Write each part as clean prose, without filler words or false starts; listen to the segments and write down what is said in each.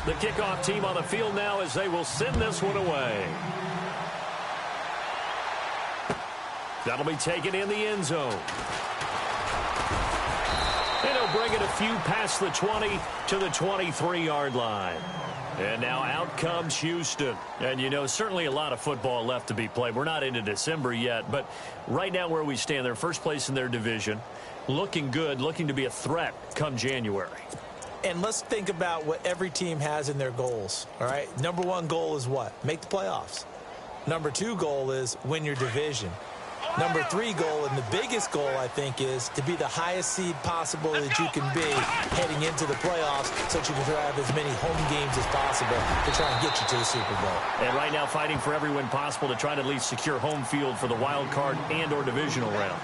The kickoff team on the field now as they will send this one away. That'll be taken in the end zone. And he'll bring it a few past the 20 to the 23-yard line. And now out comes Houston. And, you know, certainly a lot of football left to be played. We're not into December yet, but right now where we stand, they're first place in their division. Looking good, looking to be a threat come January. And let's think about what every team has in their goals, all right? Number one goal is what? Make the playoffs. Number two goal is win your division. Number three goal, and the biggest goal, I think, is to be the highest seed possible that you can be heading into the playoffs so that you can have as many home games as possible to try and get you to the Super Bowl. And right now fighting for every win possible to try to at least secure home field for the wild card and or divisional round.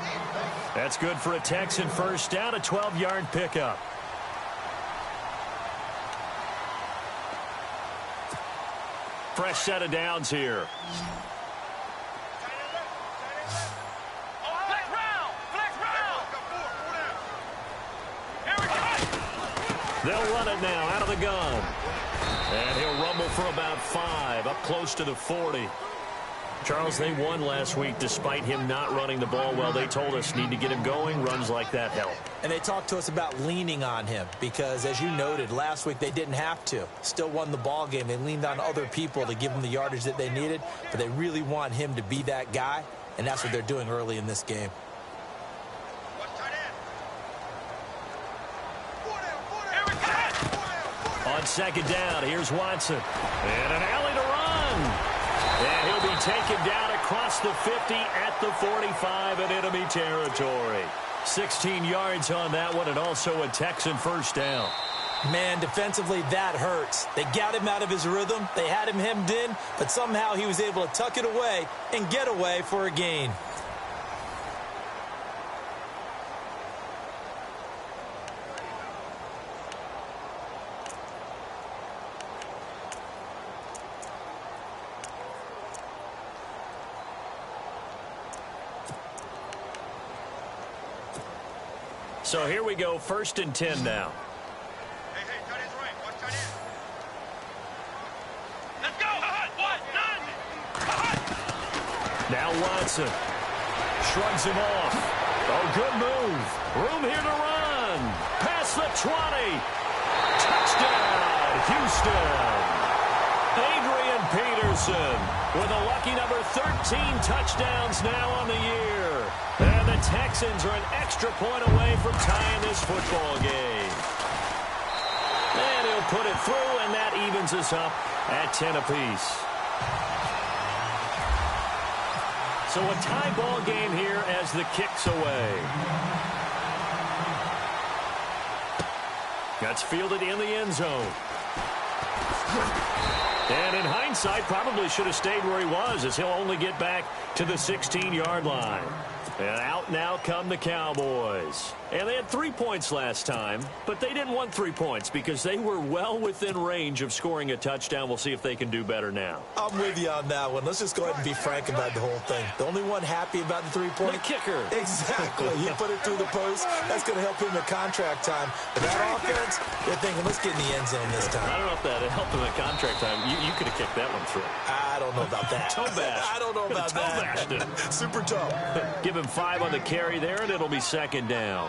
That's good for a Texan first down, a 12-yard pickup. Fresh set of downs here. They'll run it now out of the gun. And he'll rumble for about 5, up close to the 40. Charles, they won last week despite him not running the ball well. They told us need to get him going. Runs like that help. And they talked to us about leaning on him because, as you noted, last week they didn't have to. Still won the ball game. They leaned on other people to give them the yardage that they needed, but they really want him to be that guy, and that's what they're doing early in this game. On second down, here's Watson. And an alley to run. And he'll be taken down across the 50 at the 45 in enemy territory. 16 yards on that one, and also a Texan first down. Man, defensively, that hurts. They got him out of his rhythm. They had him hemmed in, but somehow he was able to tuck it away and get away for a gain. So here we go, 1st and 10 now. Hey, tight end's right. Watch tight end. Let's go. Now Watson shrugs him off. Oh, good move. Room here to run. Past the 20. Touchdown, Houston. Adrian Peterson with a lucky number 13 touchdowns now on the year. And the Texans are an extra point away from tying this football game. And he'll put it through, and that evens us up at 10 apiece. So a tie ball game here as the kick's away. That's fielded in the end zone. And in hindsight, probably should have stayed where he was, as he'll only get back to the 16-yard line. And out now come the Cowboys. And they had 3 points last time, but they didn't want 3 points because they were well within range of scoring a touchdown. We'll see if they can do better now. I'm with you on that one. Let's just go ahead and be frank about the whole thing. The only one happy about the 3-point. The kicker. Exactly. You put it through the post. That's going to help him at contract time. But that offense, they're thinking, let's get in the end zone this time. I don't know if that helped him at contract time. You could have kicked that one through. I don't know about that. Toe bash. I don't know about that. Toe bashed it. Super toe. Give him 5 on the carry there, and it'll be 2nd down.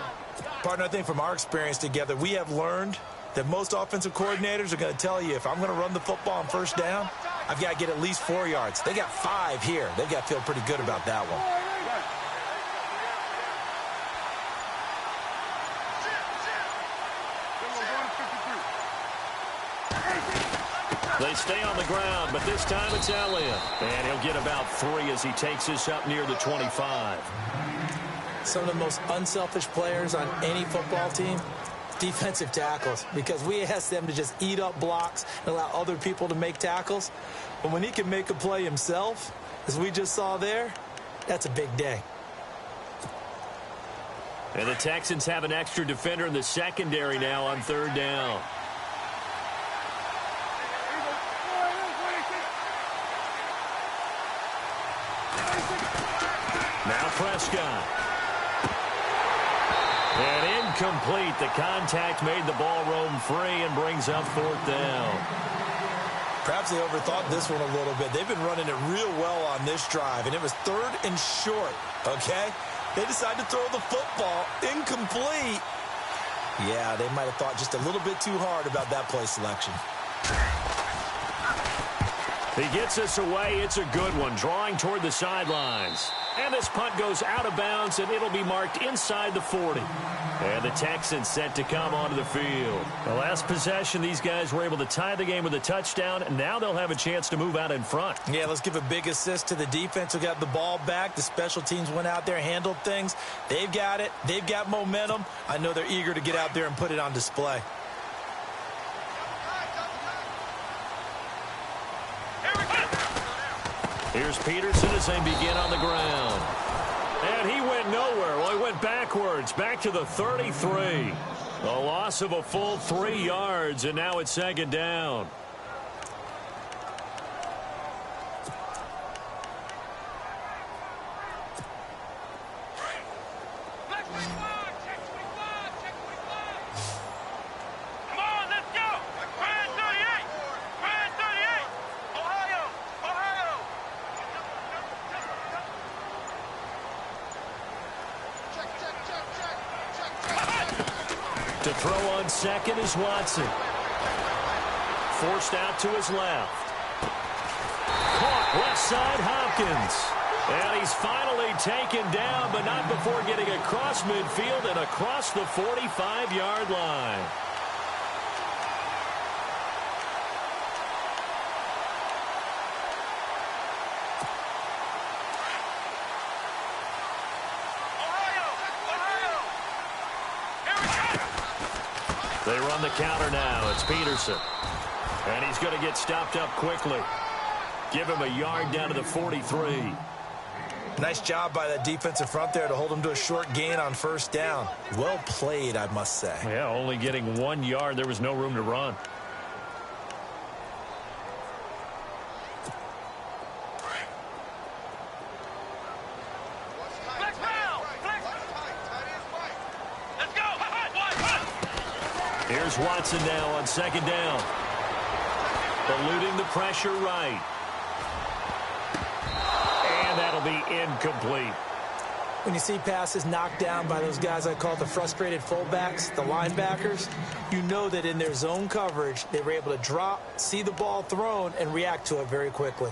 Partner, I think from our experience together, we have learned that most offensive coordinators are going to tell you, if I'm going to run the football on 1st down, I've got to get at least 4 yards. They got 5 here. They've got to feel pretty good about that one. They stay on the ground, but this time it's Elliott. And he'll get about 3 as he takes this up near the 25. Some of the most unselfish players on any football team, defensive tackles, because we ask them to just eat up blocks and allow other people to make tackles. But when he can make a play himself, as we just saw there, that's a big day. And the Texans have an extra defender in the secondary now on 3rd down. Now Prescott. And in incomplete. The contact made the ball roam free and brings up 4th down. Perhaps they overthought this one a little bit. They've been running it real well on this drive, and it was 3rd and short, okay? They decided to throw the football incomplete. Yeah, they might have thought just a little bit too hard about that play selection. He gets us away. It's a good one, drawing toward the sidelines. And this punt goes out of bounds, and it'll be marked inside the 40. And the Texans set to come onto the field. The last possession, these guys were able to tie the game with a touchdown, and now they'll have a chance to move out in front. Yeah, let's give a big assist to the defense who got the ball back. The special teams went out there, handled things. They've got it. They've got momentum. I know they're eager to get out there and put it on display. Here's Peterson as they begin on the ground. And he went nowhere. Well, he went backwards, back to the 33. A loss of a full 3 yards, and now it's 2nd down. To throw on 2nd is Watson. Forced out to his left. Caught left side Hopkins. And he's finally taken down, but not before getting across midfield and across the 45-yard line. They run the counter now. It's Peterson. And he's going to get stopped up quickly. Give him a yard down to the 43. Nice job by that defensive front there to hold him to a short gain on 1st down. Well played, I must say. Yeah, only getting 1 yard. There was no room to run. Here's Watson now on 2nd down. Eluding the pressure right. And that'll be incomplete. When you see passes knocked down by those guys I call the frustrated fullbacks, the linebackers, you know that in their zone coverage, they were able to drop, see the ball thrown, and react to it very quickly.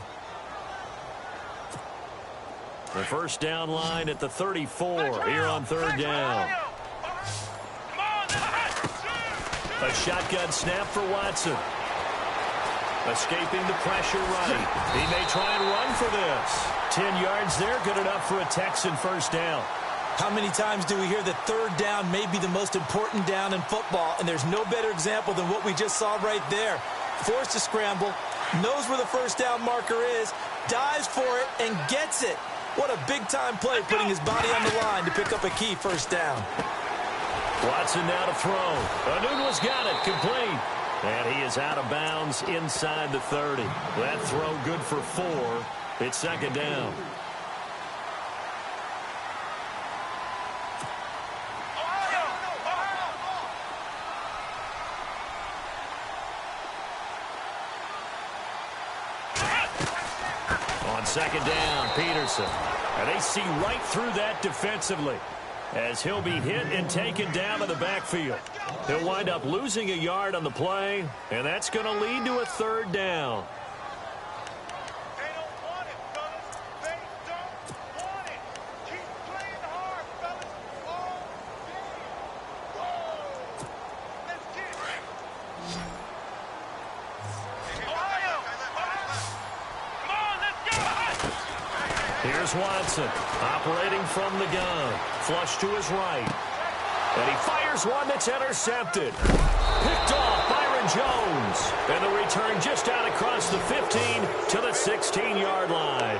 The 1st down line at the 34 here on 3rd down. A shotgun snap for Watson. Escaping the pressure right. He may try and run for this. 10 yards there, good enough for a Texan 1st down. How many times do we hear that 3rd down may be the most important down in football, and there's no better example than what we just saw right there. Forced to scramble, knows where the 1st down marker is, dives for it, and gets it. What a big-time play, putting his body on the line to pick up a key 1st down. Watson now to throw. Anunwa's got it, complete. And he is out of bounds inside the 30. That throw good for 4. It's 2nd down. On 2nd down, Peterson. And they see right through that defensively, as he'll be hit and taken down to the backfield. He'll wind up losing a yard on the play, and that's going to lead to a 3rd down. They don't want it, fellas. They don't want it. Keep playing hard, fellas. All game. Go. Let's get it. Ohio. Come on, let's go. Here's Watson, operating from the gun. Flush to his right. And he fires one that's intercepted. Picked off Byron Jones. And the return just out across the 15 to the 16-yard line.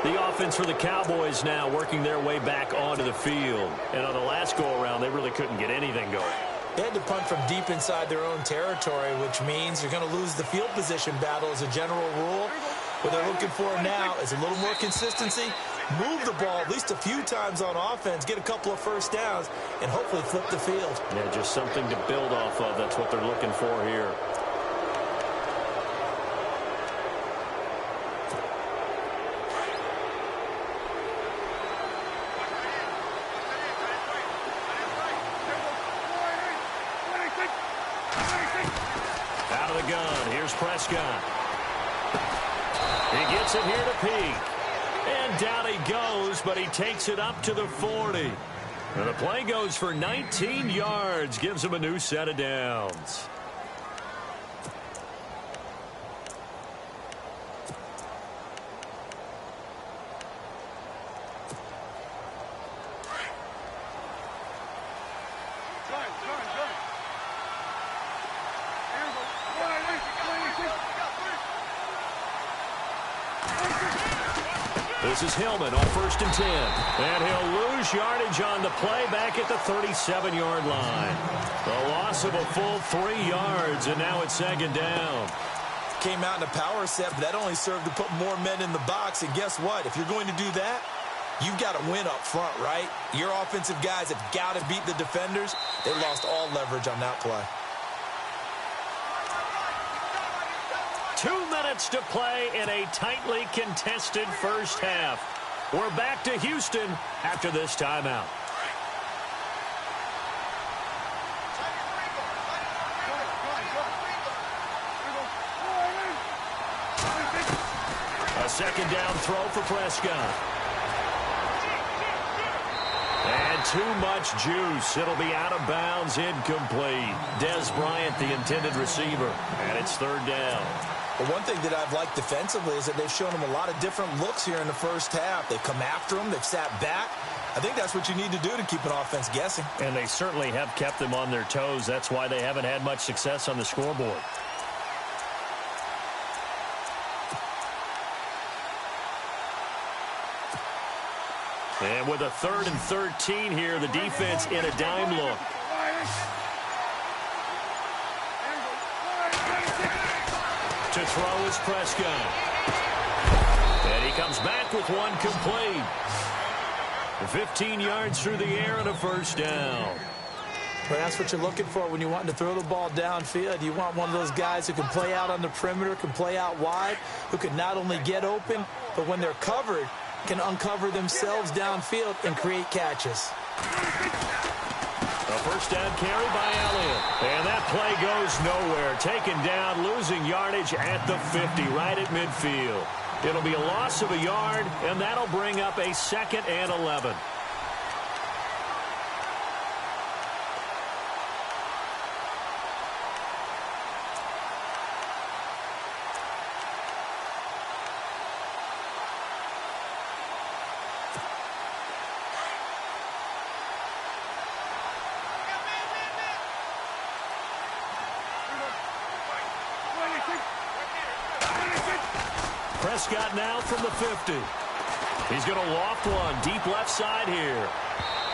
The offense for the Cowboys now working their way back onto the field. And on the last go-around, they really couldn't get anything going. They had to punt from deep inside their own territory, which means you're going to lose the field position battle as a general rule. What they're looking for now is a little more consistency, move the ball at least a few times on offense, get a couple of first downs, and hopefully flip the field. Yeah, just something to build off of. That's what they're looking for here. Out of the gun, here's Prescott. He gets it here to Peak. And down he goes, but he takes it up to the 40. And the play goes for 19 yards, gives him a new set of downs. This is Hillman on 1st and 10. And he'll lose yardage on the play back at the 37-yard line. The loss of a full 3 yards, and now it's 2nd down. Came out in a power set, but that only served to put more men in the box. And guess what? If you're going to do that, you've got to win up front, right? Your offensive guys have got to beat the defenders. They lost all leverage on that play. 2 minutes to play in a tightly contested first half. We're back to Houston after this timeout. A 2nd down throw for Prescott. And too much juice. It'll be out of bounds, incomplete. Des Bryant, the intended receiver. And it's 3rd down. But one thing that I've liked defensively is that they've shown them a lot of different looks here in the first half. They've come after them. They've sat back. I think that's what you need to do to keep an offense guessing. And they certainly have kept them on their toes. That's why they haven't had much success on the scoreboard. And with a 3rd and 13 here, the defense in a dime look. To throw is Prescott. And he comes back with one complete. 15 yards through the air and a 1st down. Well, that's what you're looking for when you want to throw the ball downfield. You want one of those guys who can play out on the perimeter, can play out wide, who can not only get open, but when they're covered, can uncover themselves downfield and create catches. A 1st down carry by Elliott. And that play goes nowhere. Taken down, losing yardage at the 50, right at midfield. It'll be a loss of a yard, and that'll bring up a 2nd and 11. Prescott now from the 50. He's going to loft one deep left side here.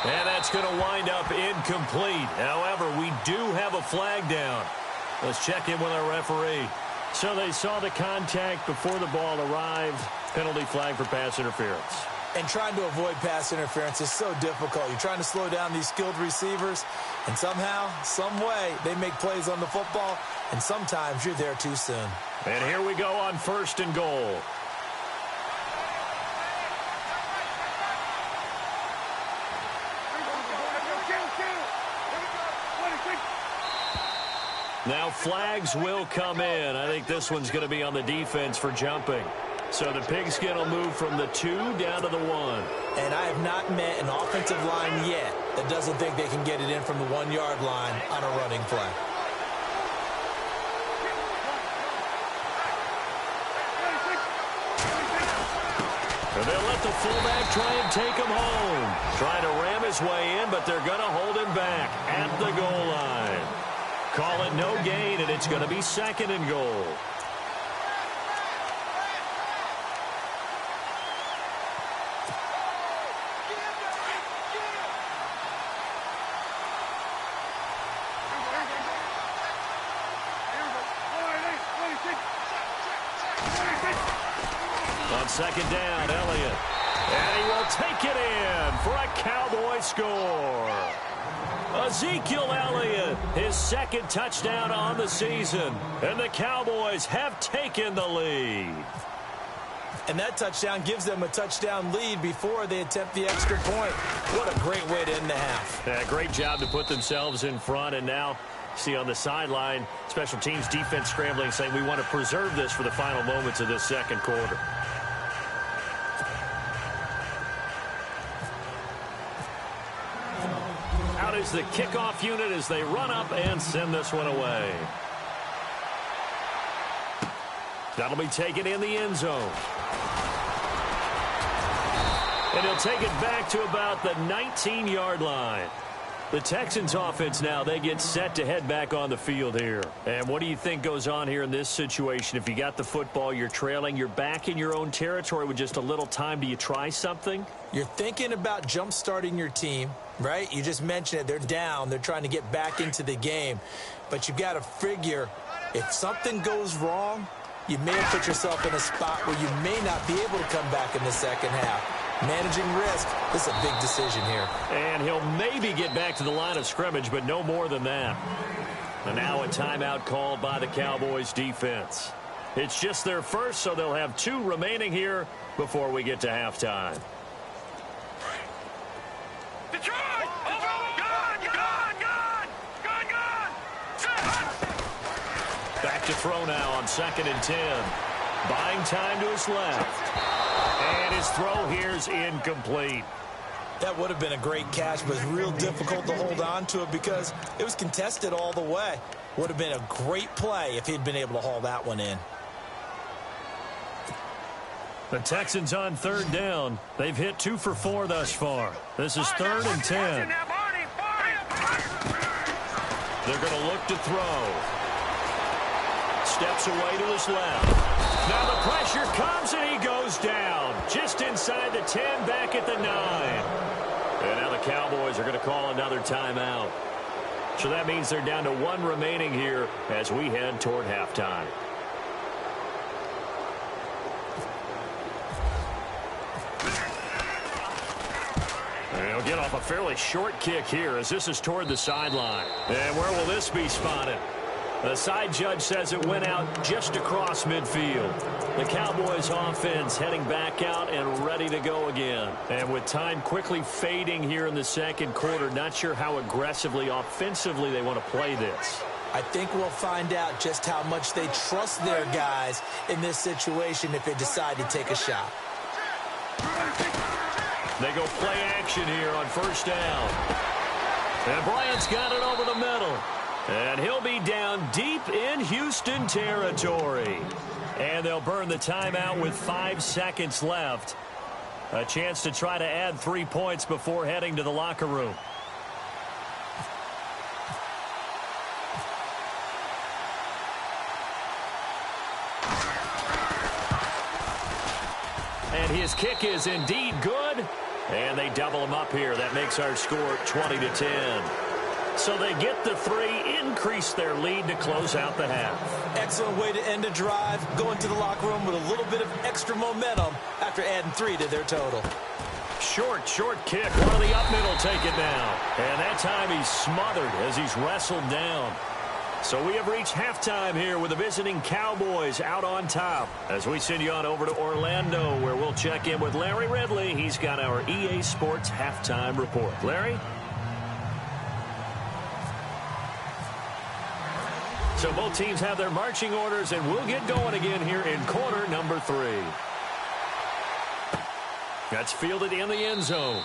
And that's going to wind up incomplete. However, we do have a flag down. Let's check in with our referee. So they saw the contact before the ball arrived. Penalty flag for pass interference. And trying to avoid pass interference is so difficult. You're trying to slow down these skilled receivers, and somehow, some way, they make plays on the football, and sometimes you're there too soon. And here we go on 1st and goal. Now flags will come in. I think this one's going to be on the defense for jumping. So the pigskin will move from the 2 down to the 1. And I have not met an offensive line yet that doesn't think they can get it in from the 1-yard line on a running play. And they'll let the fullback try and take him home. Trying to ram his way in, but they're going to hold him back at the goal line. Call it no gain, and it's going to be 2nd and goal. On 2nd down, Elliott. And he will take it in for a Cowboy score. Ezekiel Elliott, his second touchdown on the season. And the Cowboys have taken the lead. And that touchdown gives them a touchdown lead before they attempt the extra point. What a great way to end the half. Yeah, great job to put themselves in front. And now, see on the sideline, special teams defense scrambling, saying we want to preserve this for the final moments of this second quarter. Out is the kickoff unit as they run up and send this one away. That'll be taken in the end zone. And he'll take it back to about the 19-yard line. The Texans offense now, they get set to head back on the field here. And what do you think goes on here in this situation? If you got the football, you're trailing, you're back in your own territory with just a little time. Do you try something? You're thinking about jump-starting your team, right? You just mentioned it. They're down. They're trying to get back into the game. But you've got to figure if something goes wrong, you may have put yourself in a spot where you may not be able to come back in the second half. Managing risk, this is a big decision here. And he'll maybe get back to the line of scrimmage, but no more than that. And now a timeout called by the Cowboys defense. It's just their first, so they'll have 2 remaining here before we get to halftime. Detroit! Back to throw now on 2nd and 10. Buying time to his left. And his throw here's incomplete. That would have been a great catch, but it's real difficult to hold on to it because it was contested all the way. Would have been a great play if he'd been able to haul that one in. The Texans on 3rd down. They've hit 2 for 4 thus far. This is 3rd and 10. They're going to look to throw. Steps away to his left. Now the pressure comes and he goes down. Just inside the 10, back at the 9. And now the Cowboys are going to call another timeout. So that means they're down to 1 remaining here as we head toward halftime. And he'll get off a fairly short kick here as this is toward the sideline. And where will this be spotted? The side judge says it went out just across midfield. The Cowboys offense heading back out and ready to go again. And with time quickly fading here in the second quarter, not sure how aggressively, offensively they want to play this. I think we'll find out just how much they trust their guys in this situation if they decide to take a shot. They go play action here on 1st down. And Bryant's got it over the middle. And he'll be down deep in Houston territory. And they'll burn the timeout with 5 seconds left. A chance to try to add 3 points before heading to the locker room. And his kick is indeed good. And they double him up here. That makes our score 20-10. So they get the 3, increase their lead to close out the half. Excellent way to end a drive, go into the locker room with a little bit of extra momentum after adding 3 to their total. Short kick. One of the up middle take it now. And that time he's smothered as he's wrestled down. So we have reached halftime here with the visiting Cowboys out on top. As we send you on over to Orlando, where we'll check in with Larry Ridley. He's got our EA Sports halftime report. Larry? So both teams have their marching orders, and we'll get going again here in quarter number 3. That's fielded in the end zone.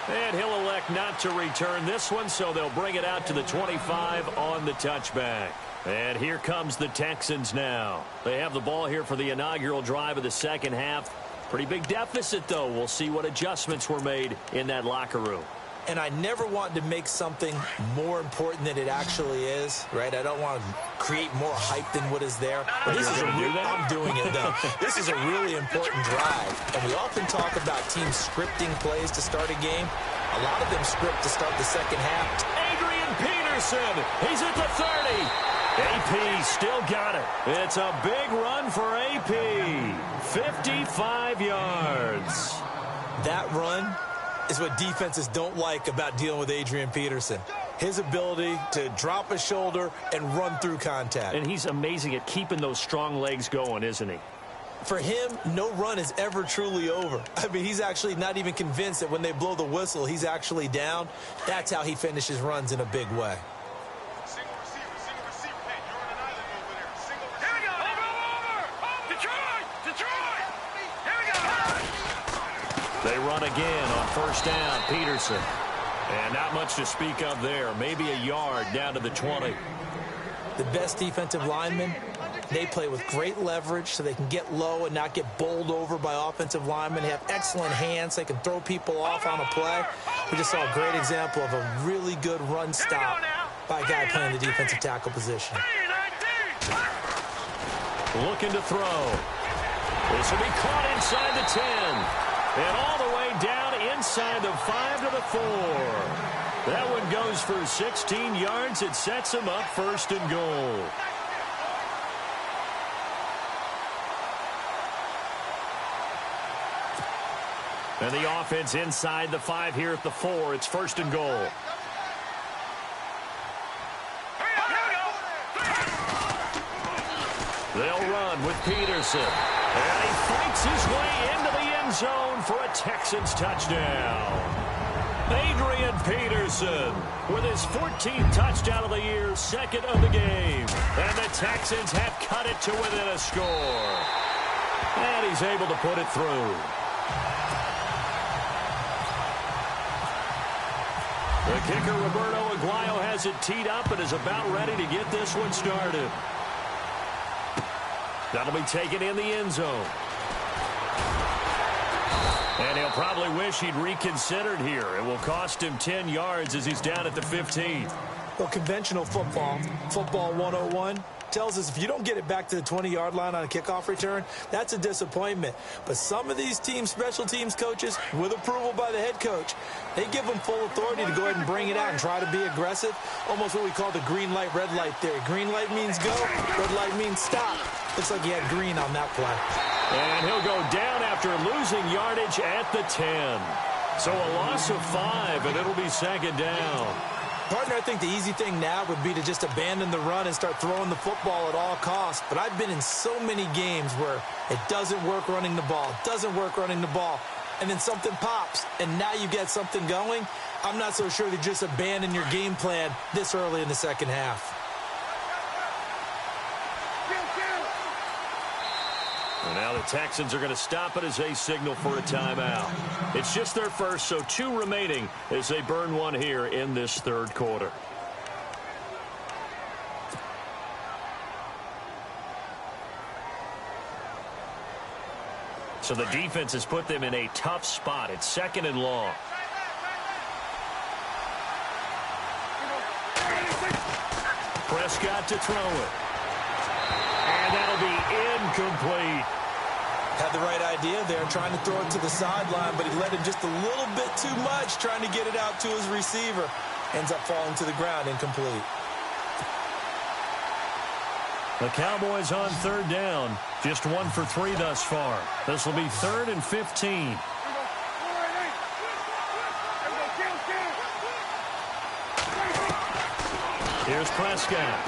And he'll elect not to return this one, so they'll bring it out to the 25 on the touchback. And here comes the Texans now. They have the ball here for the inaugural drive of the second half. Pretty big deficit, though. We'll see what adjustments were made in that locker room. And I never want to make something more important than it actually is, right? I don't want to create more hype than what is there. But this is I'm doing it, though. This is a really important drive. And we often talk about teams scripting plays to start a game. A lot of them script to start the second half. Adrian Peterson, he's at the 30. AP still got it. It's a big run for AP. 55 yards. That run is what defenses don't like about dealing with Adrian Peterson. His ability to drop his shoulder and run through contact. And he's amazing at keeping those strong legs going, isn't he? For him, no run is ever truly over. I mean, he's actually not even convinced that when they blow the whistle, he's actually down. That's how he finishes runs in a big way. Single receiver. Hey, you're on an island over there. Single receiver. Here we go. Over. Detroit. Here we go. They run again on first down, Peterson. And not much to speak of there. Maybe a yard down to the 20. The best defensive linemen, they play with great leverage so they can get low and not get bowled over by offensive linemen. They have excellent hands. They can throw people off on a play. We just saw a great example of a really good run stop by a guy playing the defensive tackle position. Looking to throw. This will be caught inside the 10. And all the way down inside the 5 to the 4. That one goes for 16 yards. It sets him up first and goal. And the offense inside the 5 here at the 4. It's first and goal. They'll run with Peterson. And he fights his way into the end zone for a Texans touchdown. Adrian Peterson with his 14th touchdown of the year, second of the game. And the Texans have cut it to within a score. And he's able to put it through. The kicker, Roberto Aguayo, has it teed up and is about ready to get this one started. That'll be taken in the end zone. And he'll probably wish he'd reconsidered here. It will cost him 10 yards as he's down at the 15. Well, conventional football 101, tells us if you don't get it back to the 20-yard line on a kickoff return, that's a disappointment. But some of these teams, special teams coaches, with approval by the head coach, they give them full authority to go ahead and bring it out and try to be aggressive. Almost what we call the green light, red light theory. Green light means go, red light means stop. Looks like he had green on that play. And he'll go down after losing yardage at the 10. So a loss of 5, and it'll be second down. Partner, I think the easy thing now would be to just abandon the run and start throwing the football at all costs. But I've been in so many games where it doesn't work running the ball, and then something pops, and now you get something going. I'm not so sure to just abandon your game plan this early in the second half. And now the Texans are going to stop it as they signal for a timeout. It's just their first, so 2 remaining as they burn one here in this third quarter. So the defense has put them in a tough spot. It's second and long. Prescott to throw it. And that'll be incomplete. Had the right idea there, trying to throw it to the sideline, but he let him just a little bit too much, trying to get it out to his receiver. Ends up falling to the ground, incomplete. The Cowboys on third down. Just 1 for 3 thus far. This will be 3rd and 15. Here's Prescott.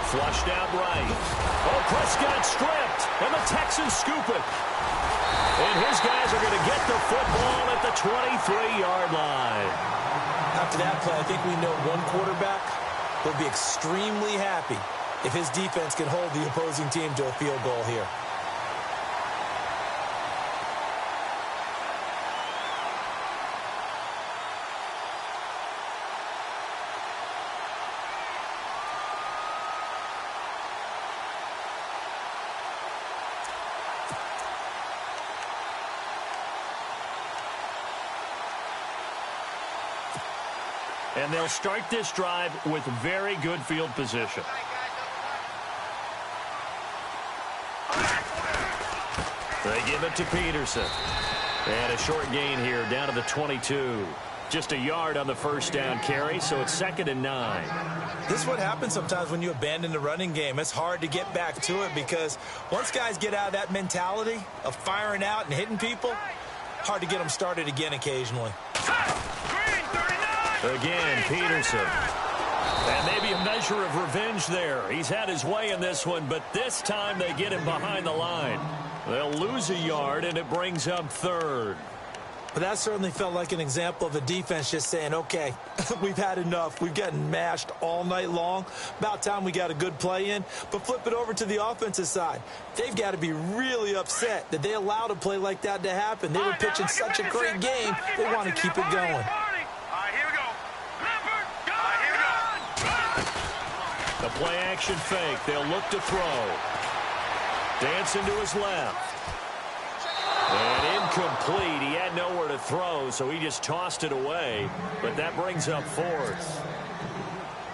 Flushed out right. Oh, Prescott stripped, and the Texans scoop it. And his guys are going to get the football at the 23-yard line. After that play, I think we know one quarterback will be extremely happy if his defense can hold the opposing team to a field goal here. And they'll start this drive with very good field position. They give it to Peterson. And a short gain here down to the 22. Just a yard on the first down carry, so it's 2nd and 9. This is what happens sometimes when you abandon the running game. It's hard to get back to it because once guys get out of that mentality of firing out and hitting people, hard to get them started again occasionally. Again, Peterson. And maybe a measure of revenge there. He's had his way in this one, but this time they get him behind the line. They'll lose a yard, and it brings up third. But that certainly felt like an example of the defense just saying, okay, we've had enough. We've gotten mashed all night long. About time we got a good play in. But flip it over to the offensive side. They've got to be really upset that they allowed a play like that to happen. They were pitching such a great game, they want to keep it going. The play action fake. They'll look to throw. Dancing to his left. And incomplete. He had nowhere to throw, so he just tossed it away. But that brings up fourth.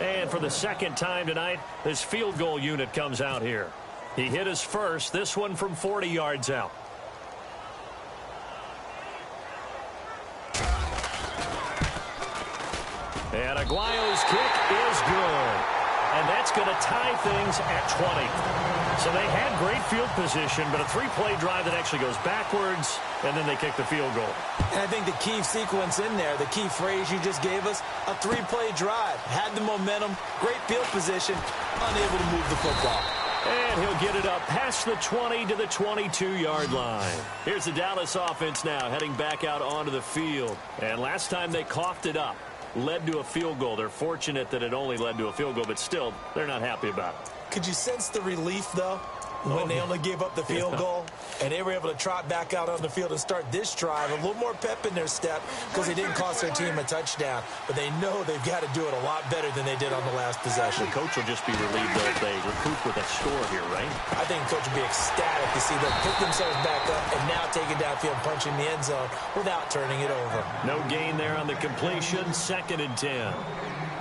And for the second time tonight, this field goal unit comes out here. He hit his first, this one from 40 yards out. And Aguayo's kick is good. And that's going to tie things at 20. So they had great field position, but a three-play drive that actually goes backwards, and then they kick the field goal. And I think the key sequence in there, the key phrase you just gave us, a three-play drive. Had the momentum, great field position, unable to move the football. And he'll get it up past the 20 to the 22-yard line. Here's the Dallas offense now heading back out onto the field. And last time they coughed it up. Led to a field goal. They're fortunate that it only led to a field goal, but still, they're not happy about it. Could you sense the relief, though, when they only gave up the field goal and they were able to trot back out on the field and start this drive? A little more pep in their step because they didn't cost their team a touchdown, but they know they've got to do it a lot better than they did on the last possession. The coach will just be relieved, though, if they recoup with a score here, right? I think the coach will be ecstatic to see them pick themselves back up and now take it downfield, punching the end zone without turning it over. No gain there on the completion, 2nd and 10.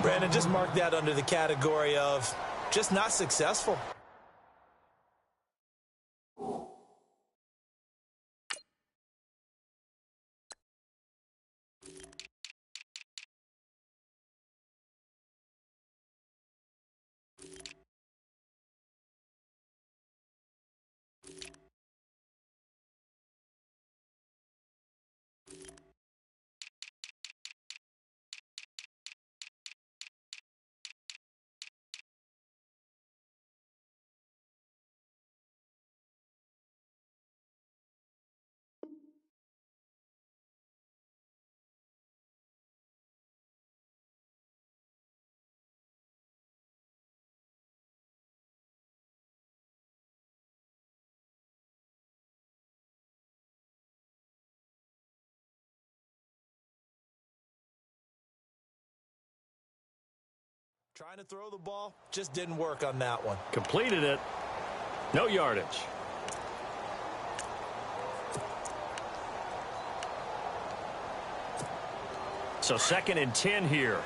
Brandon, just mark that under the category of just not successful. Trying to throw the ball, just didn't work on that one. Completed it. No yardage. So 2nd and 10 here.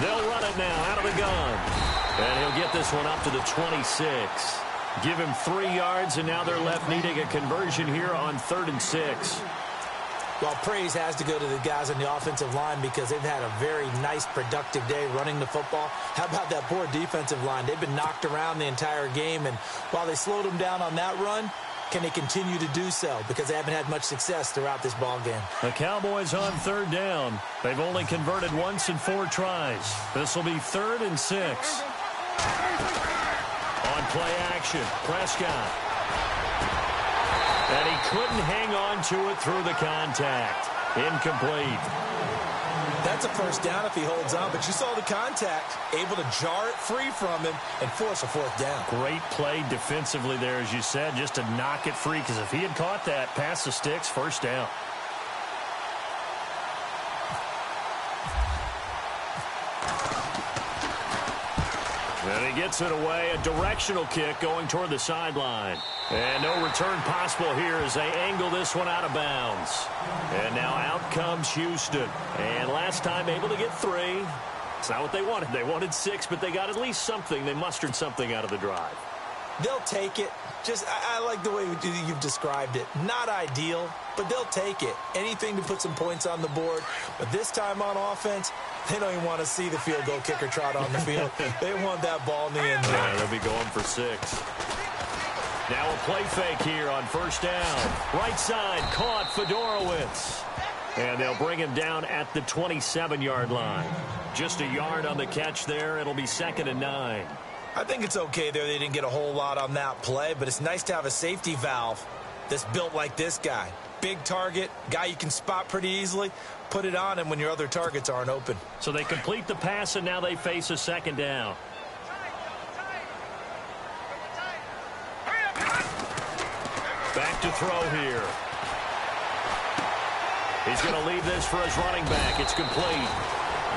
They'll run it now out of the gun. And he'll get this one up to the 26. Give him 3 yards, and now they're left needing a conversion here on 3rd and 6. Well, praise has to go to the guys on the offensive line because they've had a very nice, productive day running the football. How about that poor defensive line? They've been knocked around the entire game, and while they slowed them down on that run, can they continue to do so? Because they haven't had much success throughout this ball game. The Cowboys on 3rd down. They've only converted once in 4 tries. This will be 3rd and 6. On play action, Prescott. And he couldn't hang on to it through the contact. Incomplete. That's a first down if he holds on, but you saw the contact, able to jar it free from him and force a 4th down. Great play defensively there, as you said, just to knock it free, because if he had caught that, past the sticks, 1st down. And he gets it away, a directional kick going toward the sideline. And no return possible here as they angle this one out of bounds. And now out comes Houston. And last time able to get 3. It's not what they wanted. They wanted 6, but they got at least something. They mustered something out of the drive. They'll take it. I like the way you've described it. Not ideal, but they'll take it. Anything to put some points on the board. But this time on offense, they don't even want to see the field goal kicker trot on the field. They want that ball in the end zone. Yeah, they'll be going for 6. Now a play fake here on first down. Right side, caught Fedorowicz. And they'll bring him down at the 27-yard line. Just a yard on the catch there. It'll be 2nd and 9. I think it's okay there. They didn't get a whole lot on that play, but it's nice to have a safety valve that's built like this guy. Big target, guy you can spot pretty easily. Put it on him when your other targets aren't open. So they complete the pass, and now they face a 2nd down. Back to throw here. He's going to leave this for his running back. It's complete.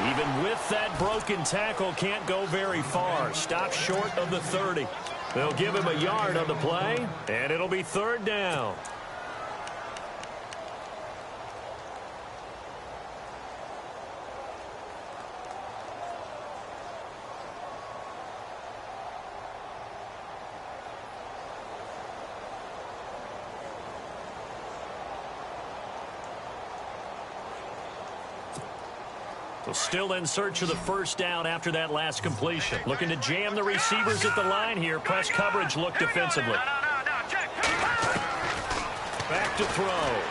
Even with that broken tackle, can't go very far. Stops short of the 30. They'll give him a yard on the play, and it'll be 3rd down. So still in search of the first down after that last completion. Looking to jam the receivers at the line here. Press coverage look defensively. Back to throw.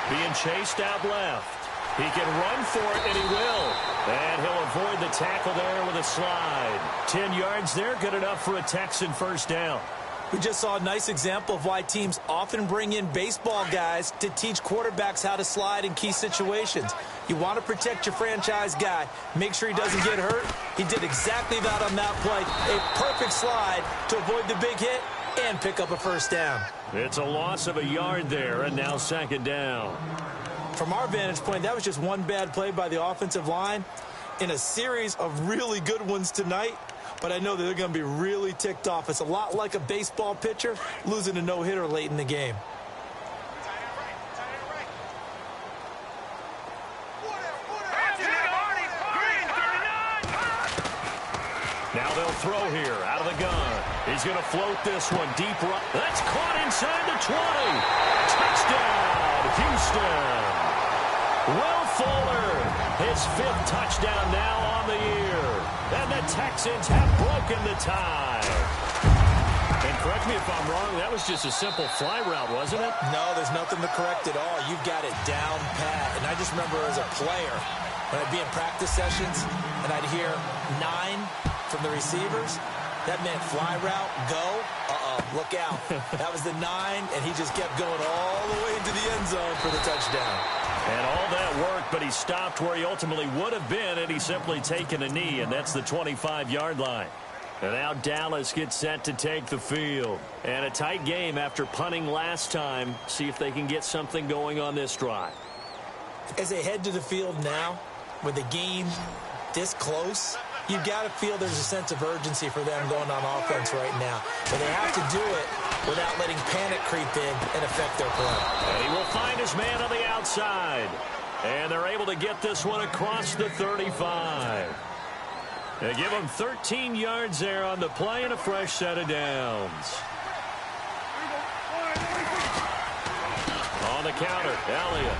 Being chased out left. He can run for it, and he will. And he'll avoid the tackle there with a slide. 10 yards there, good enough for a Texan first down. We just saw a nice example of why teams often bring in baseball guys to teach quarterbacks how to slide in key situations. You want to protect your franchise guy. Make sure he doesn't get hurt. He did exactly that on that play. A perfect slide to avoid the big hit and pick up a first down. It's a loss of a yard there, and now 2nd down. From our vantage point, that was just one bad play by the offensive line in a series of really good ones tonight. But I know that they're going to be really ticked off. It's a lot like a baseball pitcher losing a no-hitter late in the game. Now they'll throw here out of the gun. He's going to float this one deep right. That's caught inside the 20. Touchdown, Houston. Will Fuller, his 5th touchdown now on the year. And the Texans have broken the tie. And correct me if I'm wrong, that was just a simple fly route, wasn't it? No, there's nothing to correct at all. You've got it down pat. And I just remember as a player, when I'd be in practice sessions and I'd hear 9 from the receivers, that meant fly route, go, look out. That was the 9, and he just kept going all the way into the end zone for the touchdown. And all that worked, but he stopped where he ultimately would have been, and he's simply taken a knee, and that's the 25-yard line. And now Dallas gets set to take the field. And a tight game after punting last time. See if they can get something going on this drive. As they head to the field now, with the game this close, you've got to feel there's a sense of urgency for them going on offense right now. But they have to do it without letting panic creep in and affect their play. And he will find his man on the outside. And they're able to get this one across the 35. They give him 13 yards there on the play and a fresh set of downs. On the counter, Elliott.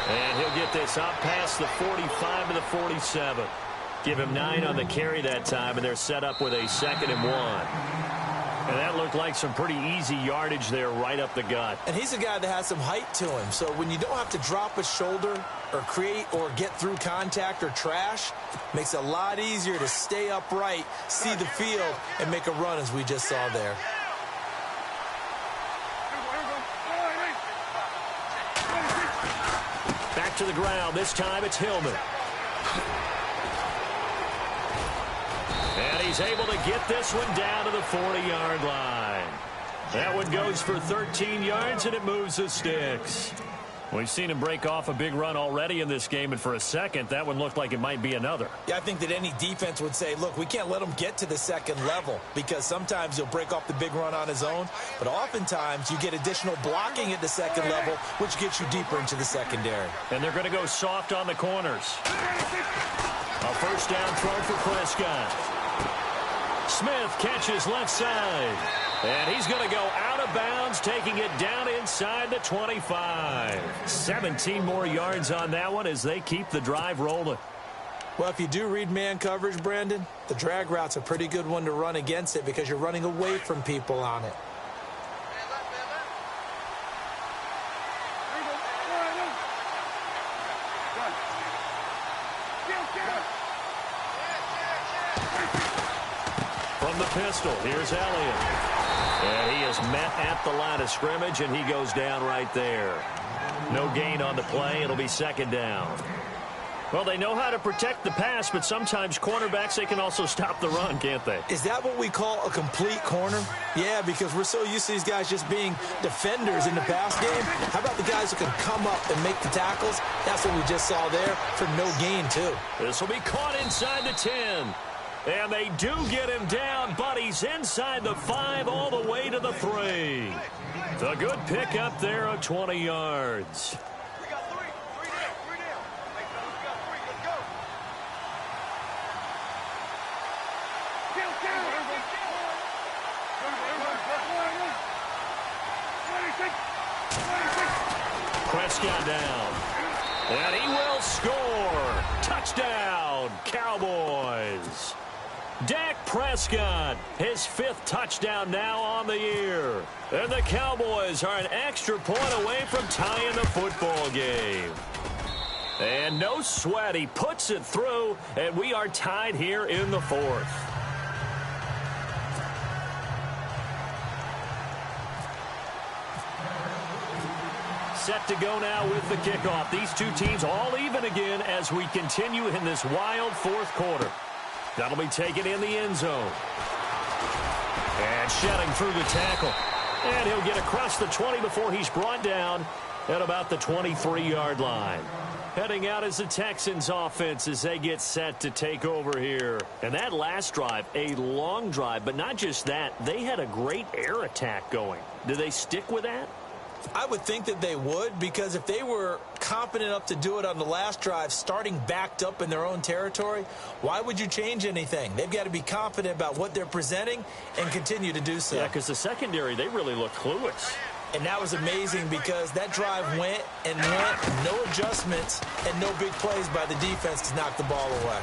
And he'll get this up past the 45 to the 47. Give him 9 on the carry that time, and they're set up with a 2nd and 1. And that looked like some pretty easy yardage there right up the gut. And he's a guy that has some height to him. So when you don't have to drop a shoulder or create or get through contact or trash, makes it a lot easier to stay upright, see the field, and make a run as we just saw there. Back to the ground. This time it's Hillman. And he's able to get this one down to the 40-yard line. That one goes for 13 yards, and it moves the sticks. We've seen him break off a big run already in this game, and for a second, that one looked like it might be another. Yeah, I think that any defense would say, look, we can't let him get to the second level because sometimes he'll break off the big run on his own, but oftentimes you get additional blocking at the second level, which gets you deeper into the secondary. And they're going to go soft on the corners. A first down throw for Prescott. Smith catches left side. And he's going to go out of bounds, taking it down inside the 25. 17 more yards on that one as they keep the drive rolling. Well, if you do read man coverage, Brandon, the drag route's a pretty good one to run against it because you're running away from people on it. From the pistol, here's Elliott. And he is met at the line of scrimmage, and he goes down right there. No gain on the play. It'll be second down. Well, they know how to protect the pass, but sometimes cornerbacks, they can also stop the run, can't they? Is that what we call a complete corner? Yeah, because we're so used to these guys just being defenders in the pass game. How about the guys who can come up and make the tackles? That's what we just saw there for no gain, too. This will be caught inside the 10. And they do get him down, but he's inside the 5 all the way to the 3. The good pickup there of 20 yards. We got three. Three down. Hey, fellas, we got three. Let's go. Prescott down. And he will score. Touchdown, Cowboys. Dak Prescott, his 5th touchdown now on the year. And the Cowboys are an extra point away from tying the football game. And no sweat, he puts it through, and we are tied here in the 4th. Set to go now with the kickoff. These two teams all even again as we continue in this wild 4th quarter. That'll be taken in the end zone. And shedding through the tackle. And he'll get across the 20 before he's brought down at about the 23-yard line. Heading out as the Texans offense as they get set to take over here. And that last drive, a long drive, but not just that. They had a great air attack going. Do they stick with that? I would think that they would, because if they were competent enough to do it on the last drive, starting backed up in their own territory, why would you change anything? They've got to be confident about what they're presenting and continue to do so. Yeah, because the secondary, they really look clueless. And that was amazing because that drive went and went, no adjustments and no big plays by the defense to knock the ball away.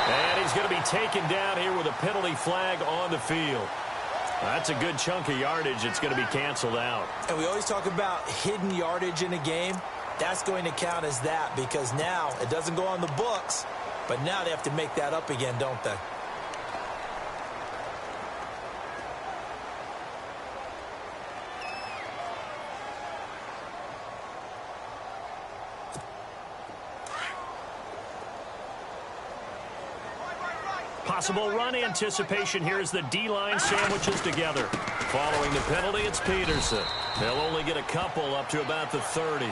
And he's going to be taken down here with a penalty flag on the field. That's a good chunk of yardage. It's going to be canceled out. And we always talk about hidden yardage in a game. That's going to count as that because now it doesn't go on the books, but now they have to make that up again, don't they? Possible run anticipation here as the D-line sandwiches together. Following the penalty, it's Peterson. They'll only get a couple up to about the 30.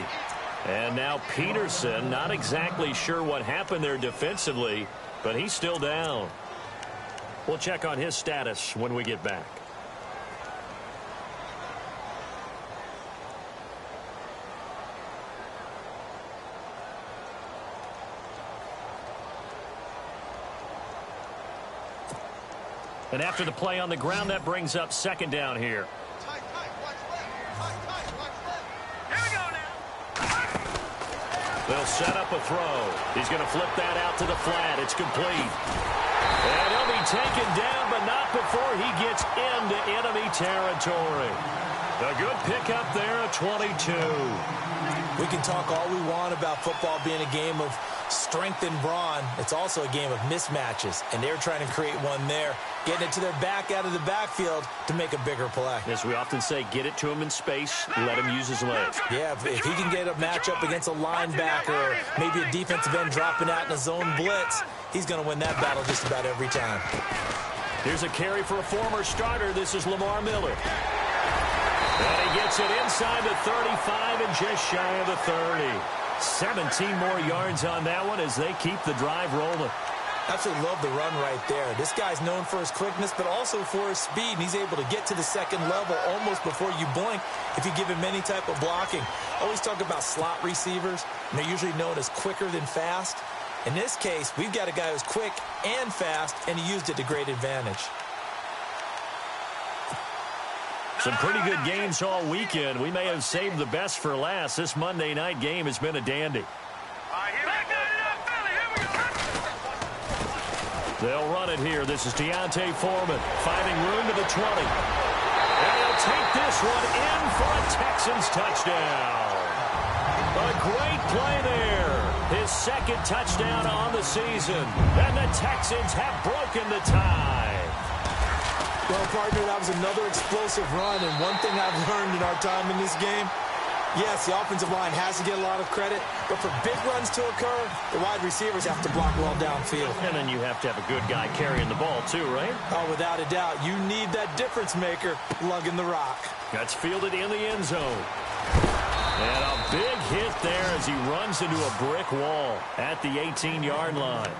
And now Peterson, not exactly sure what happened there defensively, but he's still down. We'll check on his status when we get back. And after the play on the ground, that brings up second down here. Tight, watch left. Watch left. Here we go now. They'll set up a throw. He's going to flip that out to the flat. It's complete. And he'll be taken down, but not before he gets into enemy territory. A good pickup there at 22. We can talk all we want about football being a game of strength and brawn. It's also a game of mismatches, and they're trying to create one there, getting it to their back out of the backfield to make a bigger play. As we often say, get it to him in space, let him use his legs. Yeah, if he can get a matchup against a linebacker or maybe a defensive end dropping out in a zone blitz, he's going to win that battle just about every time. Here's a carry for a former starter. This is Lamar Miller. And he gets it inside the 35 and just shy of the 30. 17 more yards on that one as they keep the drive rolling. Absolutely love the run right there. This guy's known for his quickness, but also for his speed. And he's able to get to the second level almost before you blink if you give him any type of blocking. Always talk about slot receivers, and they're usually known as quicker than fast. In this case, we've got a guy who's quick and fast, and he used it to great advantage. Some pretty good games all weekend. We may have saved the best for last. This Monday night game has been a dandy. They'll run it here. This is Deontay Foreman finding room to the 20. And he'll take this one in for a Texans touchdown. A great play there. His second touchdown on the season. And the Texans have broken the tie. Well, partner, that was another explosive run. And one thing I've learned in our time in this game, yes, the offensive line has to get a lot of credit, but for big runs to occur, the wide receivers have to block well downfield. And then you have to have a good guy carrying the ball too, right? Oh, without a doubt. You need that difference maker lugging the rock. That's fielded in the end zone. And a big hit there as he runs into a brick wall at the 18-yard line.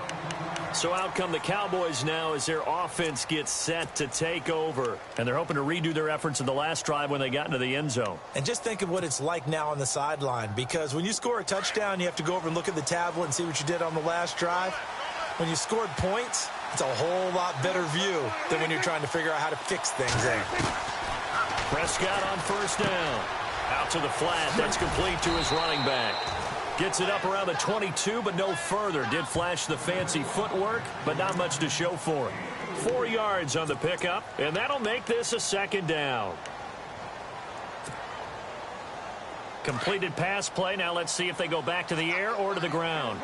So out come the Cowboys now as their offense gets set to take over. And they're hoping to redo their efforts in the last drive when they got into the end zone. And just think of what it's like now on the sideline, because when you score a touchdown, you have to go over and look at the tablet and see what you did on the last drive. When you scored points, it's a whole lot better view than when you're trying to figure out how to fix things there. Prescott on first down. Out to the flat. That's complete to his running back. Gets it up around the 22, but no further. Did flash the fancy footwork, but not much to show for it. 4 yards on the pickup, and that'll make this a second down. Completed pass play. Now let's see if they go back to the air or to the ground.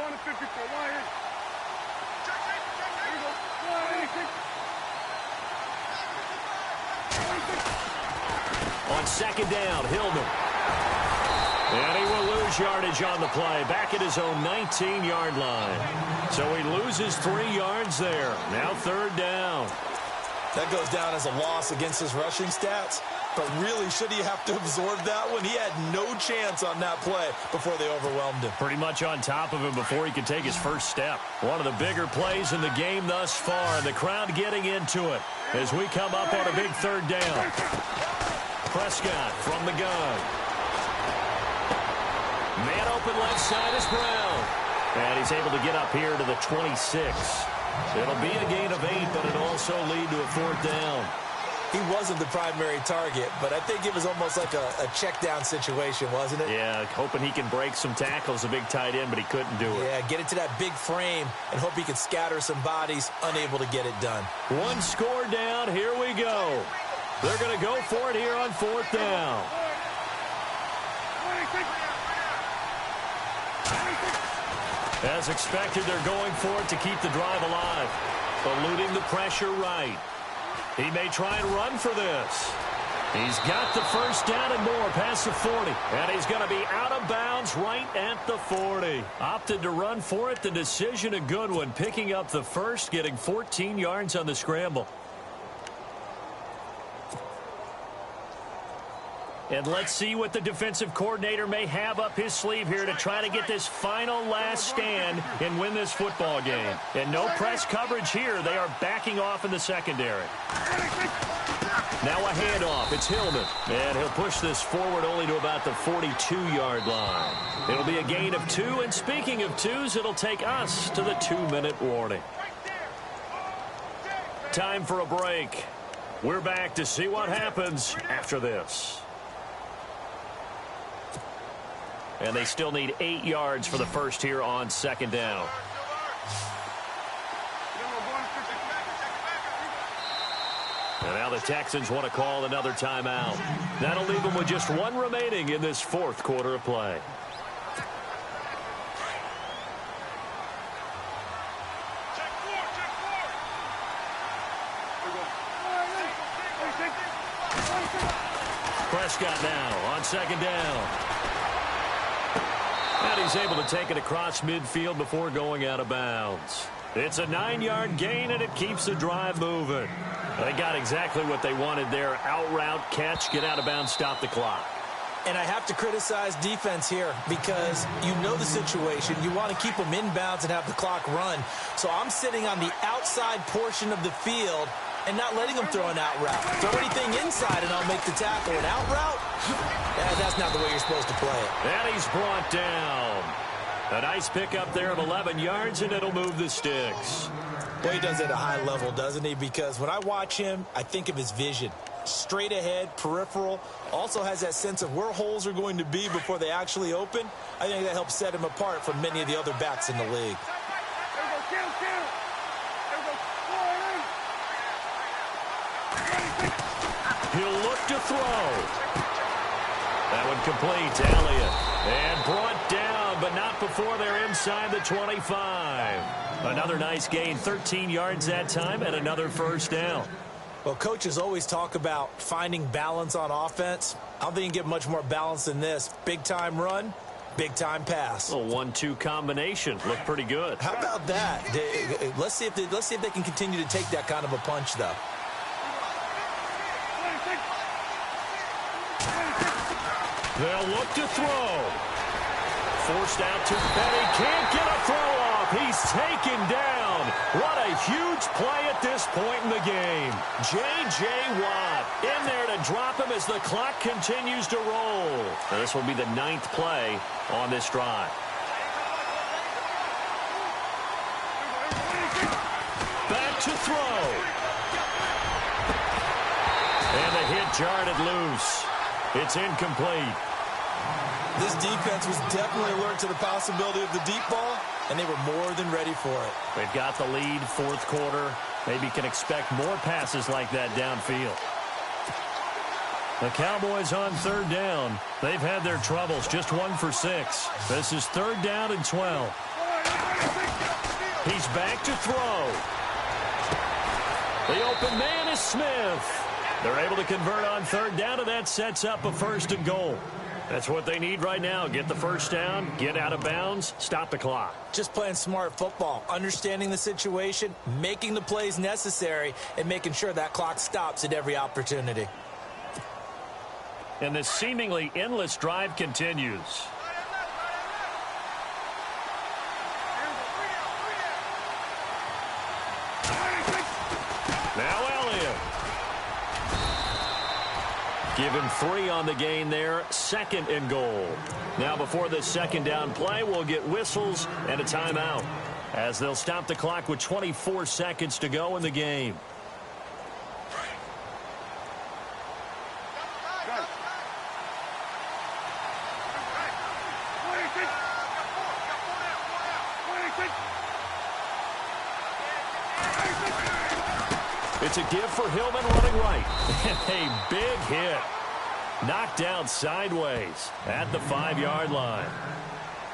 On second down, Hillman. And he will lose yardage on the play. Back at his own 19-yard line. So he loses 3 yards there. Now third down. That goes down as a loss against his rushing stats. But really, should he have to absorb that one? He had no chance on that play before they overwhelmed him. Pretty much on top of him before he could take his first step. One of the bigger plays in the game thus far. The crowd getting into it as we come up on a big third down. Prescott from the gun. Man open left side is Brown. And he's able to get up here to the 26. It'll be a gain of 8, but it'll also lead to a fourth down. He wasn't the primary target, but I think it was almost like a check down situation, wasn't it? Yeah, hoping he can break some tackles, a big tight end, but he couldn't do it. Yeah, get it to that big frame and hope he can scatter some bodies, unable to get it done. One score down, here we go. They're going to go for it here on fourth down. As expected, they're going for it to keep the drive alive. Eluding the pressure right. He may try and run for this. He's got the first down and more past the 40. And he's going to be out of bounds right at the 40. Opted to run for it. The decision a good one. Picking up the first, getting 14 yards on the scramble. And let's see what the defensive coordinator may have up his sleeve here to try to get this final last stand and win this football game. And no press coverage here. They are backing off in the secondary. Now a handoff. It's Hillman. And he'll push this forward only to about the 42-yard line. It'll be a gain of 2. And speaking of 2s, it'll take us to the 2-minute warning. Time for a break. We're back to see what happens after this. And they still need 8 yards for the first here on second down. And now the Texans want to call another timeout. That'll leave them with just 1 remaining in this fourth quarter of play. Prescott now on second down. And he's able to take it across midfield before going out of bounds. It's a 9-yard gain, and it keeps the drive moving. They got exactly what they wanted there. Out route, catch, get out of bounds, stop the clock. And I have to criticize defense here because you know the situation. You want to keep them inbounds and have the clock run. So I'm sitting on the outside portion of the field and not letting them throw an out route. Throw anything inside and I'll make the tackle. An out route? That's not the way you're supposed to play it. And he's brought down. A nice pickup there of 11 yards, and it'll move the sticks. Well, he does it at a high level, doesn't he? Because when I watch him, I think of his vision. Straight ahead, peripheral, also has that sense of where holes are going to be before they actually open. I think that helps set him apart from many of the other backs in the league. He'll look to throw. That one complete to Elliott. And brought down, but not before they're inside the 25. Another nice gain, 13 yards that time, and another first down. Well, coaches always talk about finding balance on offense. I don't think you can get much more balance than this. Big-time run, big-time pass. A 1-2 combination. Looked pretty good. How about that? Let's see if they can continue to take that kind of a punch, though. They'll look to throw. Forced out to Petty. Can't get a throw off. He's taken down. What a huge play at this point in the game. J.J. Watt in there to drop him as the clock continues to roll. Now, this will be the 9th play on this drive. Back to throw. And the hit jarred it loose. It's incomplete. This defense was definitely alert to the possibility of the deep ball, and they were more than ready for it. They've got the lead, fourth quarter. Maybe can expect more passes like that downfield. The Cowboys on third down. They've had their troubles, just 1 for 6. This is 3rd down and 12. He's back to throw. The open man is Smith. They're able to convert on 3rd down, and that sets up a 1st and goal. That's what they need right now. Get the first down, get out of bounds, stop the clock. Just playing smart football, understanding the situation, making the plays necessary, and making sure that clock stops at every opportunity. And this seemingly endless drive continues. Now Elliott. Give him 3 on the gain there. 2nd and goal. Now before this 2nd down play, we'll get whistles and a timeout as they'll stop the clock with 24 seconds to go in the game. It's a give for Hillman running right. And a big hit. Knocked down sideways at the 5-yard line.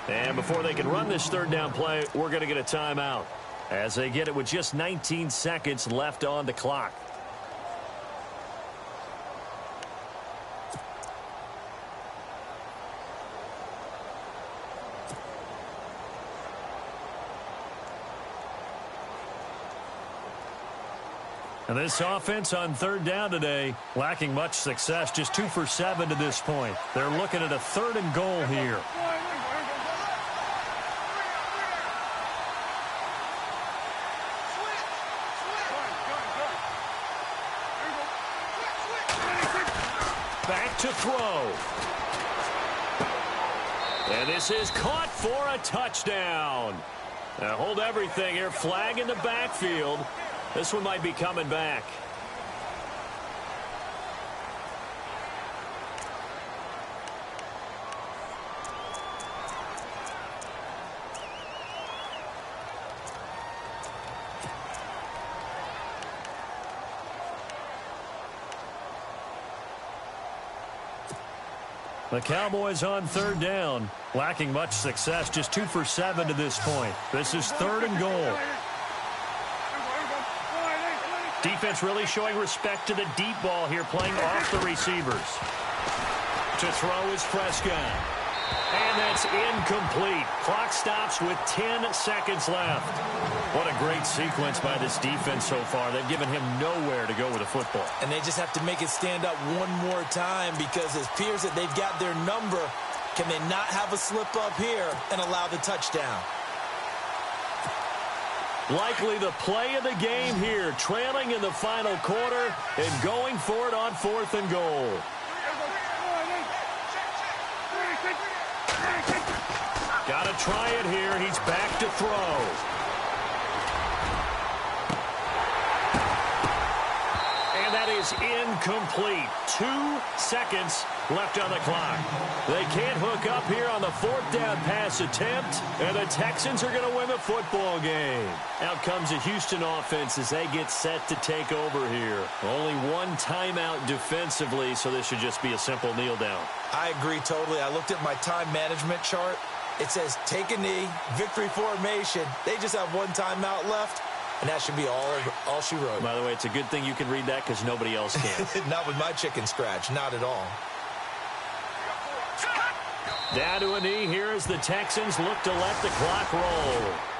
And before they can run this 3rd down play, we're going to get a timeout as they get it with just 19 seconds left on the clock. And this offense on 3rd down today, lacking much success, just 2 for 7 to this point. They're looking at a 3rd and goal here. Back to throw. And this is caught for a touchdown. Now hold everything here. Flag in the backfield. This one might be coming back. The Cowboys on 3rd down, lacking much success, just 2 for 7 to this point. This is 3rd and goal. Defense really showing respect to the deep ball here, playing off the receivers. To throw is Prescott. And that's incomplete. Clock stops with 10 seconds left. What a great sequence by this defense so far. They've given him nowhere to go with the football. And they just have to make it stand up one more time because it appears that they've got their number. Can they not have a slip up here and allow the touchdown? Likely the play of the game here, trailing in the final quarter and going for it on 4th and goal. Got to try it here. He's back to throw. And that is incomplete. 2 seconds left on the clock. They can't hook up here on the 4th down pass attempt, and the Texans are going to win the football game. Out comes the Houston offense as they get set to take over here. Only one timeout defensively, so this should just be a simple kneel down. I agree totally. I looked at my time management chart. It says take a knee, victory formation. They just have one timeout left. And that should be all she wrote. By the way, it's a good thing you can read that because nobody else can. Not with my chicken scratch. Not at all. Down to a knee here as the Texans look to let the clock roll.